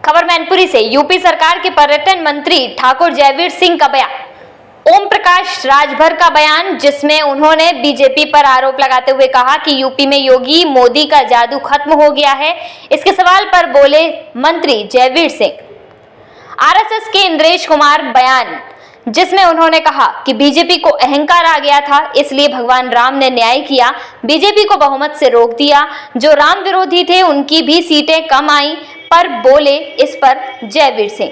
खबर मैनपुरी से। यूपी सरकार के पर्यटन मंत्री ठाकुर जयवीर सिंह का बयान। ओम प्रकाश राजभर का बयान, जिसमें उन्होंने बीजेपी पर आरोप लगाते हुए कहा कि यूपी में योगी मोदी का जादू खत्म हो गया है। इसके सवाल पर बोले मंत्री जयवीर सिंह। आरएसएस के इंद्रेश कुमार बयान, जिसमें उन्होंने कहा कि बीजेपी को अहंकार आ गया था, इसलिए भगवान राम ने न्याय किया, बीजेपी को बहुमत से रोक दिया। जो राम विरोधी थे उनकी भी सीटें कम आई। पर बोले इस पर जयवीर सिंह,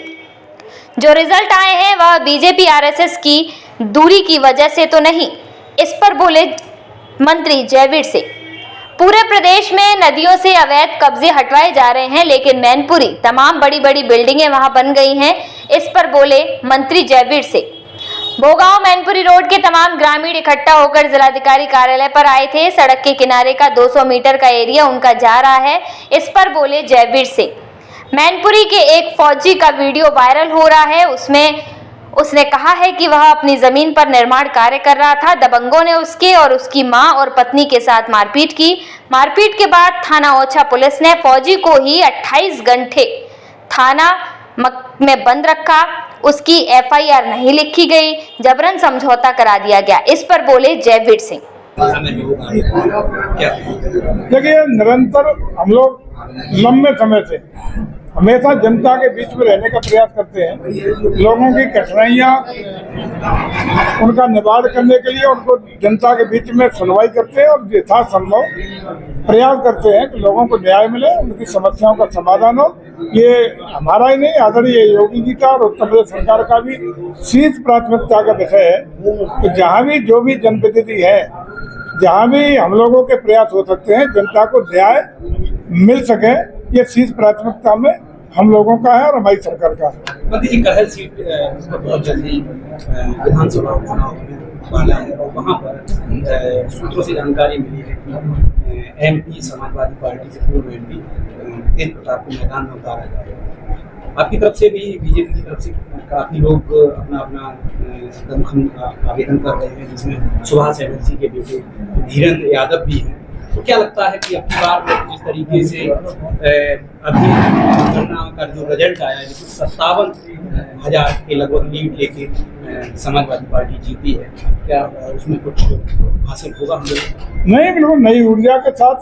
जो रिजल्ट आए हैं वह बीजेपी आरएसएस की दूरी की वजह से तो नहीं। इस पर बोले मंत्री जयवीर सिंह। पूरे प्रदेश में नदियों से अवैध कब्जे हटवाए जा रहे हैं, लेकिन मैनपुरी तमाम बड़ी बड़ी बिल्डिंगें वहां बन गई हैं। इस पर बोले मंत्री जयवीर सिंह। भोगांव मैनपुरी रोड के तमाम ग्रामीण इकट्ठा होकर जिलाधिकारी कार्यालय पर आए थे। सड़क के किनारे का 200 मीटर का एरिया उनका जा रहा है। इस पर बोले जयवीर सिंह। मैनपुरी के एक फौजी का वीडियो वायरल हो रहा है, उसमें उसने कहा है कि वह अपनी जमीन पर निर्माण कार्य कर रहा था। दबंगों ने उसके और उसकी मां और पत्नी के साथ मारपीट की। मारपीट के बाद थाना ओछा पुलिस ने फौजी को ही 28 घंटे थाना में बंद रखा। उसकी एफआईआर नहीं लिखी गई, जबरन समझौता करा दिया गया। इस पर बोले जयवीर सिंह। देखिए, निरंतर हम लोग लंबे समय से हमेशा जनता के बीच में रहने का प्रयास करते हैं। लोगों की कठिनाइयाँ उनका निवारण करने के लिए उनको जनता के बीच में सुनवाई करते हैं और यथासंभव प्रयास करते हैं कि लोगों को न्याय मिले, उनकी समस्याओं का समाधान हो। ये हमारा ही नहीं, आदरणीय योगी जी का और उत्तर प्रदेश सरकार का भी शीर्ष प्राथमिकता का विषय है कि जहाँ भी जो भी जनप्रतिनिधि है, जहाँ भी हम लोगों के प्रयास हो सकते हैं, जनता को न्याय मिल सके, ये शीर्ष प्राथमिकता में हम लोगों का है और हमारी सरकार का है। मोदी जी कहल सीट बहुत जल्दी विधानसभा चुनाव वाला है और वहाँ पर सूत्रों से जानकारी मिली है कि एमपी समाजवादी पार्टी से पूर्व एमपी तेज प्रताप को मैदान में उतारा जा रहा है। आपकी तरफ से भी, बीजेपी की तरफ से काफी लोग अपना अपना दमखम का आवेदन कर रहे हैं, जिसमें सुभाष चैटर्जी के बेटे धीरेन्द्र यादव भी हैं। तो क्या लगता है कि अपनी बार जिस तरीके से अभी गणना का जो रिजल्ट आया है, जिसमें 57,000 के लगभग लीड लेके समाजवादी पार्टी जीती है, क्या उसमें कुछ हासिल होगा हम लोग? नहीं, बिल्कुल नई ऊर्जा के साथ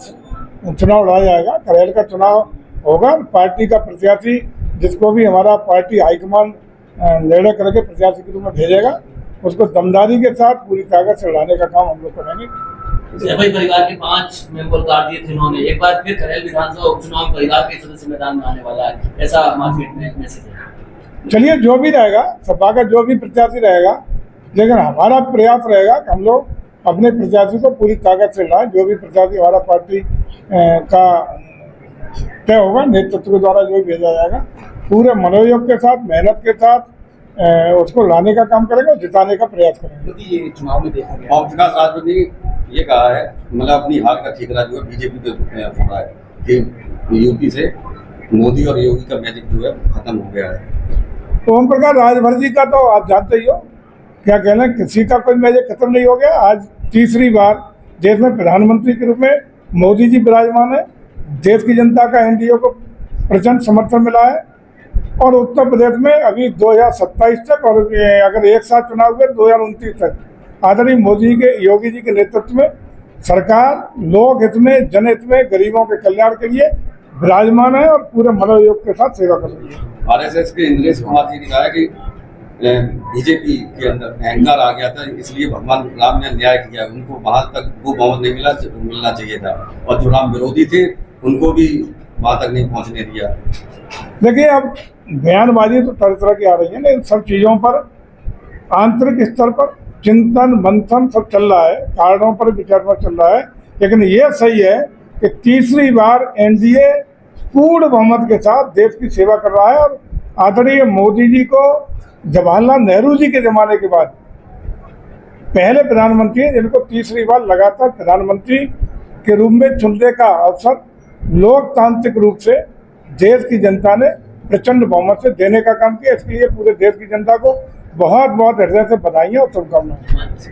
चुनाव लड़ा जाएगा। करेल का चुनाव होगा। पार्टी का प्रत्याशी जिसको भी हमारा पार्टी हाईकमान निर्णय करके प्रत्याशी के रूप में भेजेगा, उसको दमदारी के साथ पूरी ताकत से लड़ाने का काम हम लोग करेंगे। परिवार के 5 मेंबर उतार दिए थे उन्होंने। एक बार फिर करेल विधानसभा उपचुनाव परिवार के सदस्य मैदान में आने वाला है, ऐसा मार्केट में मैसेज है। चलिए, जो भी रहेगा, सपा का जो भी प्रत्याशी रहेगा, लेकिन हमारा प्रयास रहेगा कि हम लोग अपने प्रत्याशी को पूरी ताकत से लाएं। जो भी प्रत्याशी हमारा पार्टी का तय होगा, नेतृत्व के द्वारा जो भी भेजा जाएगा, पूरे मनोयोग के साथ, मेहनत के साथ उसको लाने का काम करेंगे और जिताने का प्रयास करेंगे। ये चुनाव में देखा गया ओम प्रकाश राजभर ने ये कहा है, मतलब अपनी हार का ठिकाना जो है बीजेपी पे हो रहा है कि यूपी से मोदी और योगी का मैजिक जो है खत्म हो गया है। ओम प्रकाश राजभर जी का तो आप जानते ही हो, क्या कहना, किसी का कोई मैजिक खत्म नहीं हो गया। आज तीसरी बार देश में प्रधानमंत्री के रूप में मोदी जी विराजमान है। देश की जनता का एनडीए को प्रचंड समर्थन मिला है और उत्तर प्रदेश में अभी 2027 तक और अगर एक साथ चुनाव हुए 2029 तक आदरणीय मोदी के, योगी जी के नेतृत्व में सरकार लोक हित में, जनहित में, गरीबों के कल्याण के लिए विराजमान है और पूरे मनोयोग के साथ सेवा कर रही है। आरएसएस के इंद्रेश कुमार जी ने कहा है कि बीजेपी के अंदर अहंकार आ गया था, इसलिए भगवान राम ने न्याय किया। उनको वहां तक वो बहुमत नहीं मिलना चाहिए था और जो राम विरोधी थे उनको भी वहां तक नहीं पहुंचने दिया। देखिए, अब बयानबाजी तो तरह तरह की आ रही है, लेकिन सब चीज़ों पर आंतरिक स्तर पर चिंतन मंथन सब चल रहा है, कारणों पर विचार चल रहा है। लेकिन ये सही है कि तीसरी बार एनडीए पूर्ण बहुमत के साथ देश की सेवा कर रहा है और आदरणीय मोदी जी को जवाहरलाल नेहरू जी के ज़माने के बाद पहले प्रधानमंत्री हैं जिनको तीसरी बार लगातार प्रधानमंत्री के रूप में चुनने का अवसर लोकतांत्रिक रूप से देश की जनता ने प्रचंड बहुमत से देने का काम किया। इसके लिए पूरे देश की जनता को बहुत बहुत हृदय से बधाइयाँ और शुभकामनाएं।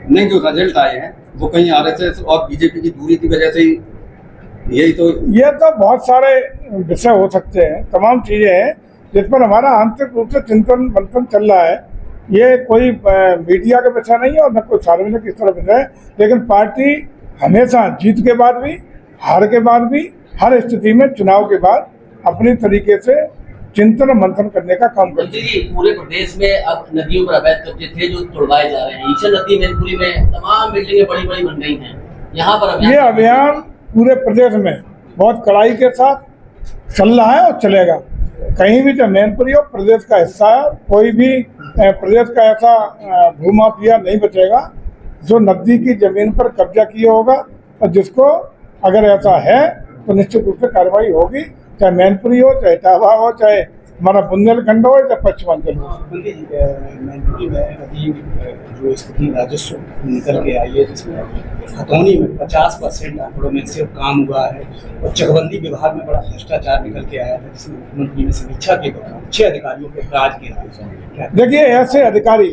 नहीं, जो रिजल्ट आए हैं वो कहीं आरएसएस और बीजेपी की दूरी की वजह से ही, यही तो ये तो बहुत सारे विषय हो सकते हैं, तमाम चीज़ें हैं, जिस पर हमारा आंतरिक रूप से चिंतन मंथन चल रहा है। ये कोई मीडिया का विषय नहीं है और न कोई सार्वजनिक इस तरह विषय है, लेकिन पार्टी हमेशा जीत के बाद भी, हार के बाद भी, हर स्थिति में चुनाव के बाद अपनी तरीके से चिंतन मंथन करने का काम करती मंत्री जी, पूरे प्रदेश में अब नदियों पर अवैध कब्जे थे जो तोड़वाए जा रहे हैं। ईशा नदी मैनपुरी में तमाम बिल्डिंगें बड़ी बड़ी बन गई हैं। यहाँ पर है। ये अभियान पूरे प्रदेश में बहुत कड़ाई के साथ चल रहा है और चलेगा। कहीं भी जो मैनपुरी हो प्रदेश का हिस्सा है, कोई भी प्रदेश का ऐसा भूमाफिया नहीं बचेगा जो नदी की जमीन पर कब्जा किया होगा, और जिसको अगर ऐसा है तो निश्चित रूप से कार्रवाई होगी, चाहे मैनपुरी हो, चाहे इटावा हो, चाहे हमारा बुंदेलखंड हो या पश्चिमांचल हो। मंत्री जी, मैनपुरी में अभी जो स्थिति राजस्व निकल के आई है, जिसमें खतौनी में 50% आंकड़ों में सिर्फ काम हुआ है, और चकबंदी विभाग में बड़ा भ्रष्टाचार निकल के आया था, जिसमें मुख्यमंत्री ने समीक्षा के दौरान 6 अधिकारियों के राज किया। देखिए, ऐसे अधिकारी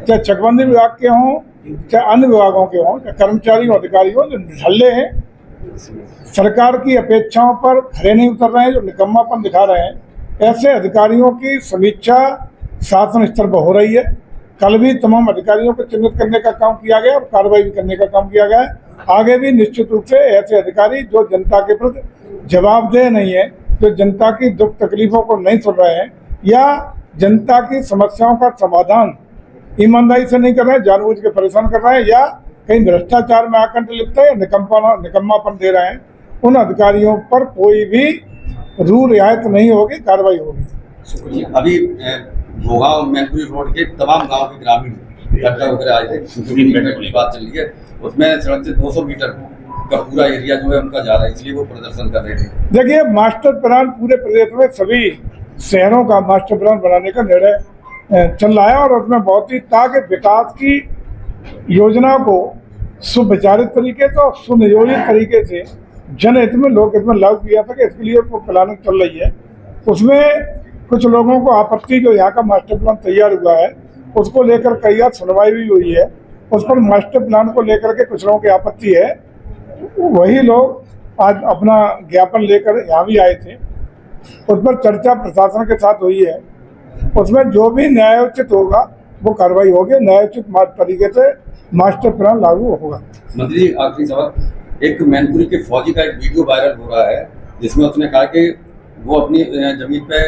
चाहे चकबंदी विभाग के हों, चाहे अन्य विभागों के हों, चाहे कर्मचारी और अधिकारी हों, जो निठल्ले हैं, सरकार की अपेक्षाओं पर खरे नहीं उतर रहे हैं, जो निकम्मापन दिखा रहे हैं, ऐसे अधिकारियों की समीक्षा शासन स्तर पर हो रही है। कल भी तमाम अधिकारियों को चिन्हित करने का काम किया गया और कार्रवाई भी करने का काम किया गया है। आगे भी निश्चित रूप से ऐसे अधिकारी जो जनता के प्रति जवाबदेह नहीं है, जो जनता की दुख तकलीफों को नहीं सुन रहे हैं, या जनता की समस्याओं का समाधान ईमानदारी से नहीं कर रहे हैं, जानबूझ के परेशान कर रहे हैं, या कहीं भ्रष्टाचार में आकंठ लिप्त है या निकम्मापन दे रहे हैं, उन अधिकारियों पर कोई भी रू रियायत नहीं होगी, कार्रवाई होगी। अभी भोगांव मैनपुरी रोड के तमाम गांव के ग्रामीण इकट्ठा होकर आए थे, की बात चल रही है, उसमें सड़क से 200 मीटर का पूरा एरिया जो है उनका जा रहा है, इसलिए वो प्रदर्शन कर रहे थे। देखिए, मास्टर प्लान पूरे प्रदेश में सभी शहरों का मास्टर प्लान बनाने का निर्णय चल रहा है, और उसमें बहुत ही ताकि विकास की योजना को सुविचारित तरीके से और सुनियोजित तरीके से जनहित में, लोकहित में लागू किया था, कि इसके लिए वो प्लानिंग चल रही है। उसमें कुछ लोगों को आपत्ति, जो यहाँ का मास्टर प्लान तैयार हुआ है उसको लेकर कई बार सुनवाई भी हुई है, उस पर मास्टर प्लान को लेकर के कुछ लोगों की आपत्ति है। वही लोग आज अपना ज्ञापन लेकर यहाँ भी आए थे, उस पर चर्चा प्रशासन के साथ हुई है। उसमें जो भी न्यायोचित होगा वो कार्रवाई होगी, न्यायोचित तरीके से मास्टर प्लान लागू होगा। मंत्री जी, आखिरी सवाल, एक मैनपुरी के फौजी का एक वीडियो वायरल हो रहा है, जिसमें उसने कहा कि वो अपनी जमीन पे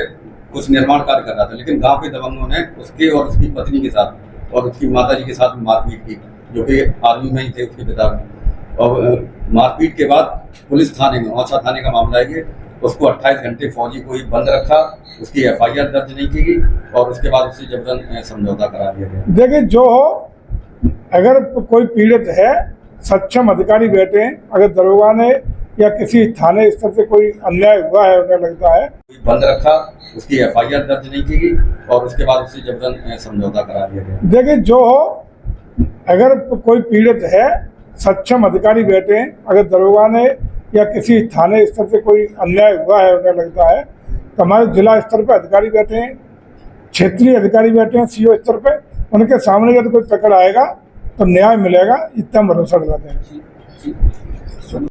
कुछ निर्माण कार्य कर रहा था, लेकिन गांव के दबंगों ने उसके और उसकी पत्नी के साथ और उसकी माताजी के साथ मारपीट की, जो कि आर्मी में ही थे उसके पिता। और मारपीट के बाद पुलिस थाने में, औसा थाने का मामला है, उसको 28 घंटे फौजी को ही बंद रखा, उसकी FIR दर्ज नहीं की गई, और उसके बाद उससे जबरन समझौता करा दिया गया। देखिए, जो हो, अगर कोई पीड़ित है, सक्षम अधिकारी बैठे हैं, अगर दरोगा ने या किसी थाने स्तर से कोई अन्याय हुआ है, उन्हें लगता है, बंद रखा, उसकी FIR दर्ज नहीं की गई, और उसके बाद उससे जबरन समझौता करा दिया गया। देखिए, जो हो, अगर कोई पीड़ित है, सक्षम अधिकारी बैठे हैं, अगर दरोगा ने या किसी थाने स्तर से कोई अन्याय हुआ है, उन्हें लगता है, तो हमारे जिला स्तर पर अधिकारी बैठे हैं, क्षेत्रीय अधिकारी बैठे हैं CO स्तर पे, उनके सामने यदि कोई पकड़ आएगा तो न्याय मिलेगा, इतना भरोसा दिलाते हैं।